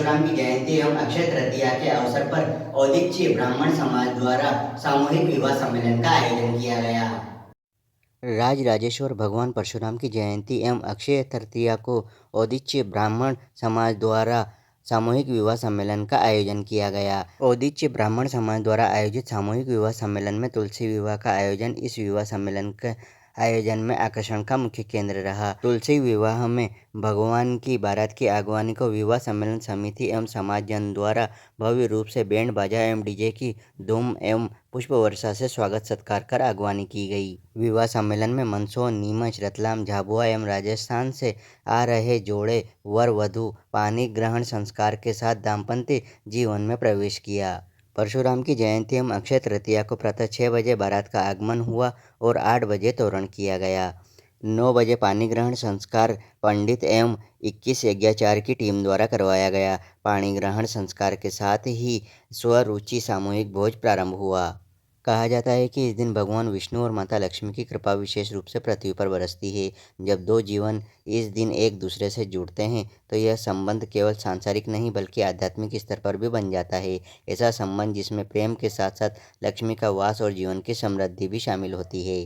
परशुराम की जयंती एवं अक्षय तृतीया के अवसर पर औदिच्य ब्राह्मण समाज द्वारा सामूहिक विवाह सम्मेलन का आयोजन किया गया। राजराजेश्वर भगवान परशुराम की जयंती एवं अक्षय तृतीया को औदिच्य ब्राह्मण समाज द्वारा सामूहिक विवाह सम्मेलन का आयोजन किया गया। औदिच्य ब्राह्मण समाज द्वारा आयोजित सामूहिक विवाह सम्मेलन में तुलसी विवाह का आयोजन इस विवाह सम्मेलन के आयोजन में आकर्षण का मुख्य केंद्र रहा। तुलसी विवाह में भगवान की बारात की अगवानी को विवाह सम्मेलन समिति एवं समाज जन द्वारा भव्य रूप से बैंड बाजा एवं डीजे की धूम एवं पुष्प वर्षा से स्वागत सत्कार कर अगवानी की गई। विवाह सम्मेलन में मंदसौर, नीमच, रतलाम, झाबुआ एवं राजस्थान से आ रहे जोड़े वर वधू पानी ग्रहण संस्कार के साथ दाम्पत्य जीवन में प्रवेश किया। परशुराम की जयंती एवं अक्षय तृतीया को प्रातः 6 बजे बारात का आगमन हुआ और 8 बजे तोरण किया गया। 9 बजे पानी ग्रहण संस्कार पंडित एवं 21 यज्ञाचार्य की टीम द्वारा करवाया गया। पानी ग्रहण संस्कार के साथ ही स्वरुचि सामूहिक भोज प्रारंभ हुआ। कहा जाता है कि इस दिन भगवान विष्णु और माता लक्ष्मी की कृपा विशेष रूप से पृथ्वी पर बरसती है। जब दो जीवन इस दिन एक दूसरे से जुड़ते हैं तो यह संबंध केवल सांसारिक नहीं बल्कि आध्यात्मिक स्तर पर भी बन जाता है। ऐसा संबंध जिसमें प्रेम के साथ साथ लक्ष्मी का वास और जीवन की समृद्धि भी शामिल होती है।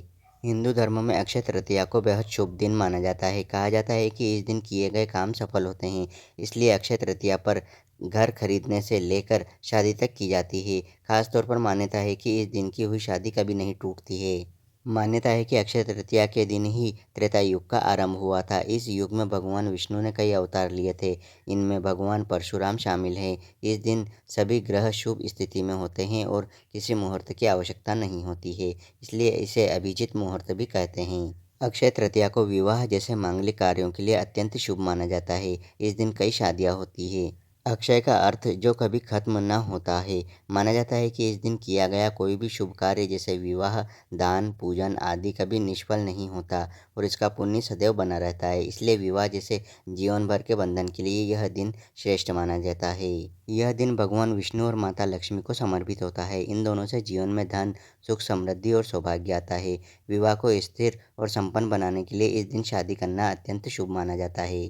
हिंदू धर्म में अक्षय तृतीया को बेहद शुभ दिन माना जाता है। कहा जाता है कि इस दिन किए गए काम सफल होते हैं, इसलिए अक्षय तृतीया पर घर खरीदने से लेकर शादी तक की जाती है। खास तौर पर मान्यता है कि इस दिन की हुई शादी कभी नहीं टूटती है। मान्यता है कि अक्षय तृतीया के दिन ही त्रेता युग का आरंभ हुआ था। इस युग में भगवान विष्णु ने कई अवतार लिए थे, इनमें भगवान परशुराम शामिल हैं। इस दिन सभी ग्रह शुभ स्थिति में होते हैं और किसी मुहूर्त की आवश्यकता नहीं होती है, इसलिए इसे अभिजीत मुहूर्त भी कहते हैं। अक्षय तृतीया को विवाह जैसे मांगलिक कार्यों के लिए अत्यंत शुभ माना जाता है। इस दिन कई शादियाँ होती है। अक्षय का अर्थ जो कभी खत्म न होता है। माना जाता है कि इस दिन किया गया कोई भी शुभ कार्य जैसे विवाह, दान, पूजन आदि कभी निष्फल नहीं होता और इसका पुण्य सदैव बना रहता है। इसलिए विवाह जैसे जीवन भर के बंधन के लिए यह दिन श्रेष्ठ माना जाता है। यह दिन भगवान विष्णु और माता लक्ष्मी को समर्पित होता है। इन दोनों से जीवन में धन, सुख, समृद्धि और सौभाग्य आता है। विवाह को स्थिर और संपन्न बनाने के लिए इस दिन शादी करना अत्यंत शुभ माना जाता है।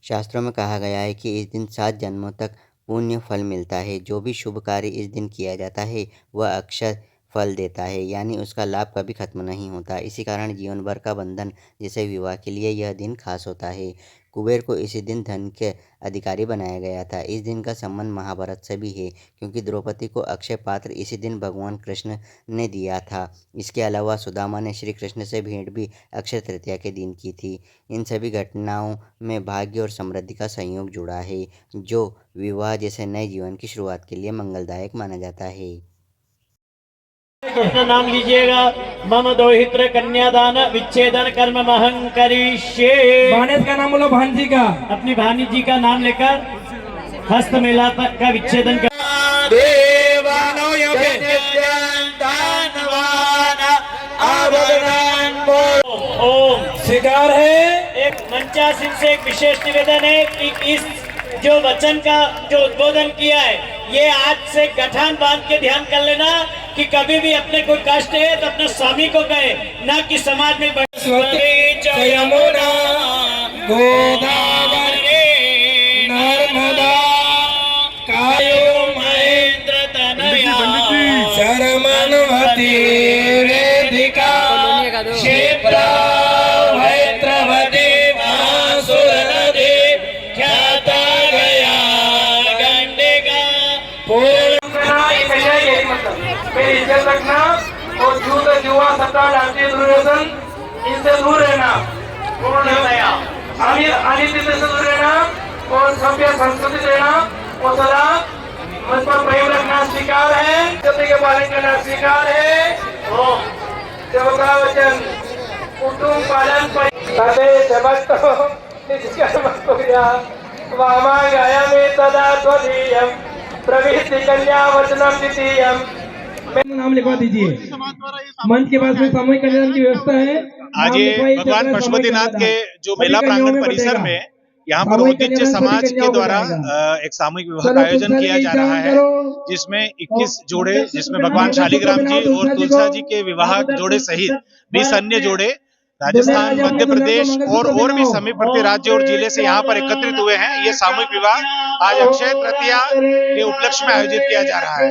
शास्त्रों में कहा गया है कि इस दिन 7 जन्मों तक पुण्य फल मिलता है। जो भी शुभ कार्य इस दिन किया जाता है वह अक्षय फल देता है, यानी उसका लाभ कभी खत्म नहीं होता। इसी कारण जीवन भर का बंधन जैसे विवाह के लिए यह दिन खास होता है। कुबेर को इसी दिन धन के अधिकारी बनाया गया था। इस दिन का संबंध महाभारत से भी है, क्योंकि द्रौपदी को अक्षय पात्र इसी दिन भगवान कृष्ण ने दिया था। इसके अलावा सुदामा ने श्री कृष्ण से भेंट भी अक्षय तृतीया के दिन की थी। इन सभी घटनाओं में भाग्य और समृद्धि का संयोग जुड़ा है, जो विवाह जैसे नए जीवन की शुरुआत के लिए मंगलदायक माना जाता है। कृष्ण नाम लीजिएगा। मम दोहित्र कन्यादान विच्छेदन कर्म महं करिष्ये। भानेज का नाम बोलो, भांजी का। अपनी भानी जी का नाम लेकर हस्त मिलाप का विच्छेदन कर। ओम शिकार है। एक मंचासीन से एक विशेष निवेदन है कि इस जो वचन का जो उद्बोधन किया है, ये आज से गठान बांध के ध्यान कर लेना कि कभी भी अपने कोई कष्ट है तो अपने स्वामी को कहे, ना कि समाज में यमुना गोदावरी नर्मदा कायो महेंद्र तनया शर्मन्वती वेदिका क्षिप्रा वैत्रवती महासुरनदी ख्याता गया गंडिका मेरी इज्जत रखना और जूत जुआ सट्टा डांटी दुर्योधन इनसे दूर रहना। पूर्ण दया अनित्य से दूर रहना और सभ्य संस्कृति रहना और सदा मुझ पर प्रेम रखना स्वीकार है। इज्जत के पालन करना स्वीकार है। सेवका वचन कुटुंब पालन पर वामा गाया में तदा स्वधीयम प्रवृत्ति कन्या वचनम द्वितीयम। नाम लिखवा दीजिए। मंच के पास में सामूहिक कल्याण की व्यवस्था है। आज ये भगवान पशुपतिनाथ के जो मेला प्रांगण परिसर में यहाँ पर औदिच्य समाज के द्वारा एक सामूहिक विवाह का आयोजन किया जा रहा है, जिसमें 21 जोड़े, जिसमें भगवान शालिग्राम जी और तुलसा जी के विवाह जोड़े सहित 20 अन्य जोड़े राजस्थान, मध्य प्रदेश और भी समीपवर्ती राज्य और जिले से यहाँ पर एकत्रित हुए हैं। ये सामूहिक विवाह आज अक्षय तृतीया के उपलक्ष्य में आयोजित किया जा रहा है।